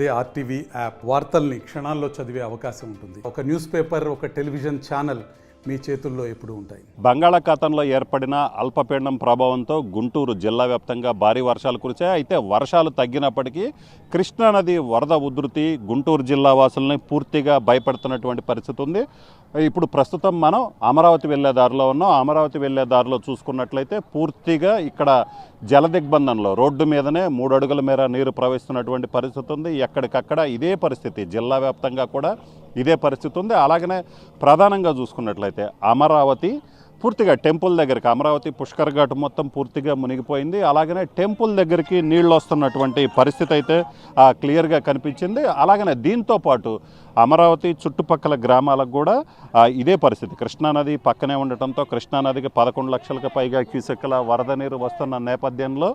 అదే RTV app వార్తల్ని క్షణాల్లో చదివే అవకాశం ఉంటుంది. ఒక న్యూస్ పేపర్, ఒక టెలివిజన్ ఛానల్ మీ చేతుల్లో ఎప్పుడూ ఉంటాయి. బంగాళాఖాతంలో ఏర్పడిన అల్పపీడనం ప్రభావంతో గుంటూరు జిల్లా వ్యాప్తంగా భారీ వర్షాలు కురిశాయి. అయితే వర్షాలు తగ్గినప్పటికీ కృష్ణానది వరద ఉధృతి గుంటూరు జిల్లా వాసుల్ని పూర్తిగా భయపెడుతున్నటువంటి పరిస్థితి ఉంది. ఇప్పుడు ప్రస్తుతం మనం అమరావతి వెళ్లే దారిలో ఉన్నాం. అమరావతి వెళ్లే దారిలో చూసుకున్నట్లయితే పూర్తిగా ఇక్కడ జల దిగ్బంధంలో రోడ్డు మీదనే 3 అడుగుల మేర నీరు ప్రవహిస్తున్నటువంటి పరిస్థితి ఉంది. ఎక్కడికక్కడ ఇదే పరిస్థితి, జిల్లా వ్యాప్తంగా కూడా ఇదే పరిస్థితి ఉంది. అలాగనే ప్రధానంగా చూసుకున్నట్లయితే అమరావతి పూర్తిగా టెంపుల్ దగ్గరికి, అమరావతి పుష్కర్ ఘాట్ మొత్తం పూర్తిగా మునిగిపోయింది. అలాగనే టెంపుల్ దగ్గరికి నీళ్ళు వస్తున్నటువంటి పరిస్థితి అయితే క్లియర్గా కనిపించింది. అలాగనే దీంతో పాటు అమరావతి చుట్టుపక్కల గ్రామాలకు కూడా ఇదే పరిస్థితి. కృష్ణానది పక్కనే ఉండటంతో కృష్ణానదికి 11 లక్షలకు పైగా క్యూసెక్కుల వరద నీరు వస్తున్న నేపథ్యంలో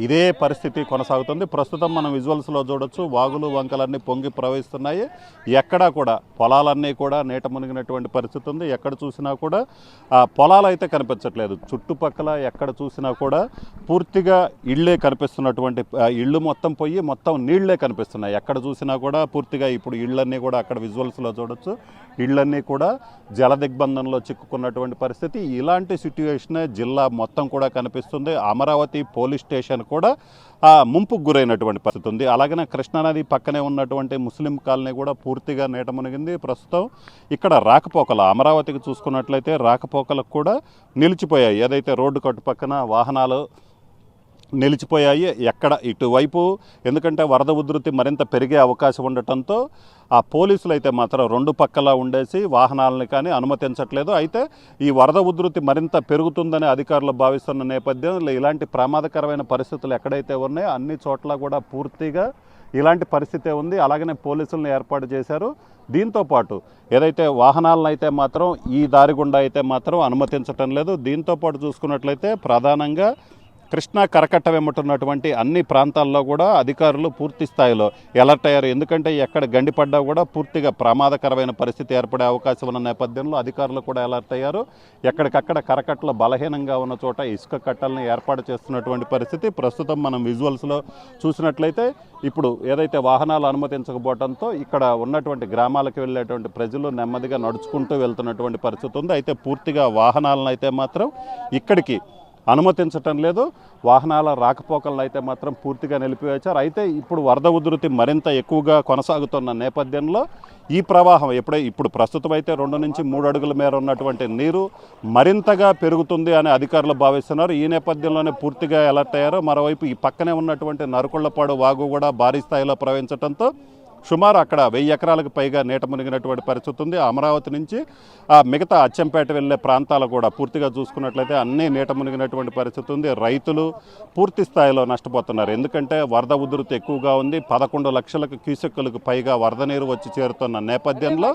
ఇదే పరిస్థితి కొనసాగుతుంది. ప్రస్తుతం మనం విజువల్స్లో చూడొచ్చు, వాగులు వంకలన్నీ పొంగి ప్రవహిస్తున్నాయి. ఎక్కడా కూడా పొలాలన్నీ కూడా నీట మునిగినటువంటి పరిస్థితి ఉంది. ఎక్కడ చూసినా కూడా పొలాలు అయితే కనిపించట్లేదు. చుట్టుపక్కల ఎక్కడ చూసినా కూడా పూర్తిగా ఇళ్లే కనిపిస్తున్నటువంటి, ఇళ్ళు మొత్తం పోయి మొత్తం నీళ్లే కనిపిస్తున్నాయి. ఎక్కడ చూసినా కూడా పూర్తిగా ఇప్పుడు ఇళ్ళన్నీ కూడా అక్కడ విజువల్స్లో చూడొచ్చు, ఇళ్ళన్నీ కూడా జల దిగ్బంధంలో చిక్కుకున్నటువంటి పరిస్థితి. ఇలాంటి సిట్యుయేషనే జిల్లా మొత్తం కూడా కనిపిస్తుంది. అమరావతి పోలీస్ స్టేషన్ కూడా ముంపుకు గురైనటువంటి పరిస్థితి ఉంది. అలాగనే కృష్ణానది పక్కనే ఉన్నటువంటి ముస్లిం కాలనీ కూడా పూర్తిగా నీట మునిగింది. ప్రస్తుతం ఇక్కడ రాకపోకలు అమరావతికి చూసుకున్నట్లయితే రాకపోకలకు కూడా నిలిచిపోయాయి. ఏదైతే రోడ్డు కట్టు పక్కన వాహనాలు నిలిచిపోయాయి. ఎక్కడ ఇటువైపు, ఎందుకంటే వరద ఉధృతి మరింత పెరిగే అవకాశం ఉండటంతో ఆ పోలీసులు అయితే మాత్రం 2 పక్కలా ఉండేసి వాహనాలని కానీ అనుమతించట్లేదు. అయితే ఈ వరద ఉధృతి మరింత పెరుగుతుందని అధికారులు భావిస్తున్న నేపథ్యంలో ఇలాంటి ప్రమాదకరమైన పరిస్థితులు ఎక్కడైతే ఉన్నాయో అన్ని చోట్ల కూడా పూర్తిగా ఇలాంటి పరిస్థితే ఉంది. అలాగనే పోలీసులను ఏర్పాటు చేశారు. దీంతో పాటు ఏదైతే వాహనాలను అయితే మాత్రం ఈ దారి గుండా అయితే మాత్రం అనుమతించటం లేదు. దీంతో పాటు చూసుకున్నట్లయితే ప్రధానంగా కృష్ణా కరకట్ట వెంబటున్నటువంటి అన్ని ప్రాంతాల్లో కూడా అధికారులు పూర్తి స్థాయిలో అలర్ట్ అయ్యారు. ఎందుకంటే ఎక్కడ గండిపడ్డా కూడా పూర్తిగా ప్రమాదకరమైన పరిస్థితి ఏర్పడే అవకాశం ఉన్న నేపథ్యంలో అధికారులు కూడా అలర్ట్ అయ్యారు. ఎక్కడికక్కడ కరకట్టలు బలహీనంగా ఉన్న చోట ఇసుక కట్టలను ఏర్పాటు చేస్తున్నటువంటి పరిస్థితి ప్రస్తుతం మనం విజువల్స్లో చూసినట్లయితే ఇప్పుడు ఏదైతే వాహనాలు అనుమతించకపోవడంతో ఇక్కడ ఉన్నటువంటి గ్రామాలకు వెళ్ళేటువంటి ప్రజలు నెమ్మదిగా నడుచుకుంటూ వెళ్తున్నటువంటి పరిస్థితి ఉంది. అయితే పూర్తిగా వాహనాలను అయితే మాత్రం ఇక్కడికి అనుమతించటం లేదు. వాహనాల రాకపోకలను అయితే మాత్రం పూర్తిగా నిలిపివేశారు. అయితే ఇప్పుడు వరద ఉధృతి మరింత ఎక్కువగా కొనసాగుతున్న నేపథ్యంలో ఈ ప్రవాహం ఇప్పుడు ప్రస్తుతం అయితే 2 నుంచి 3 అడుగుల మేర ఉన్నటువంటి నీరు మరింతగా పెరుగుతుంది అని అధికారులు భావిస్తున్నారు. ఈ నేపథ్యంలోనే పూర్తిగా అలర్ట్ అయ్యారు. మరోవైపు ఈ పక్కనే ఉన్నటువంటి నరుకుళ్లపాడు వాగు కూడా భారీ స్థాయిలో ప్రవహించడంతో సుమారు అక్కడ 1000 ఎకరాలకు పైగా నీట మునిగినటువంటి పరిస్థితి ఉంది. అమరావతి నుంచి మిగతా అచ్చంపేట వెళ్ళే ప్రాంతాలు కూడా పూర్తిగా చూసుకున్నట్లయితే అన్నీ నీట మునిగినటువంటి పరిస్థితి ఉంది. రైతులు పూర్తి స్థాయిలో నష్టపోతున్నారు. ఎందుకంటే వరద ఉధృతి ఎక్కువగా ఉంది. 11 లక్షలకు క్యూసెక్కులకు పైగా వరద నీరు వచ్చి చేరుతున్న నేపథ్యంలో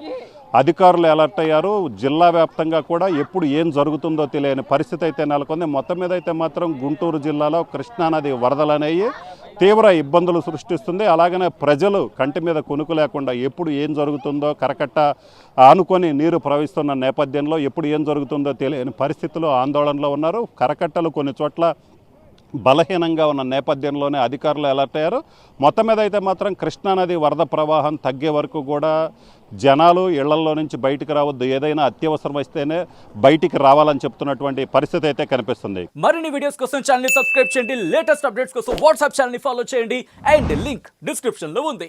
అధికారులు అలర్ట్ అయ్యారు. జిల్లా వ్యాప్తంగా కూడా ఎప్పుడు ఏం జరుగుతుందో తెలియని పరిస్థితి అయితే నెలకొంది. మొత్తం మీద అయితే మాత్రం గుంటూరు జిల్లాలో కృష్ణానది వరదలు అనేవి తీవ్ర ఇబ్బందులు సృష్టిస్తుంది. అలాగనే ప్రజలు కంటి మీద కునుకు లేకుండా ఎప్పుడు ఏం జరుగుతుందో, కరకట్ట ఆనుకొని నీరు ప్రవహిస్తున్న నేపథ్యంలో ఎప్పుడు ఏం జరుగుతుందో తెలియని పరిస్థితుల్లో ఆందోళనలో ఉన్నారు. కరకట్టలు కొన్ని చోట్ల బలహీనంగా ఉన్న నేపథ్యంలోనే అధికారులు అలర్ట్ అయ్యారు. మొత్తం మీద అయితే మాత్రం కృష్ణానది వరద ప్రవాహం తగ్గే వరకు కూడా జనాలు ఇళ్లల్లో నుంచి బయటికి రావద్దు, ఏదైనా అత్యవసరం వస్తేనే బయటికి రావాలని చెప్తున్నటువంటి పరిస్థితి అయితే కనిపిస్తుంది. మరిన్ని వీడియోస్ కోసం ఛానల్ ని సబ్స్క్రైబ్ చేయండి. లేటెస్ట్ అప్డేట్స్ కోసం వాట్సాప్ ఛానల్ ని ఫాలో చేయండి. అండ్ లింక్ డిస్క్రిప్షన్ లో ఉంది.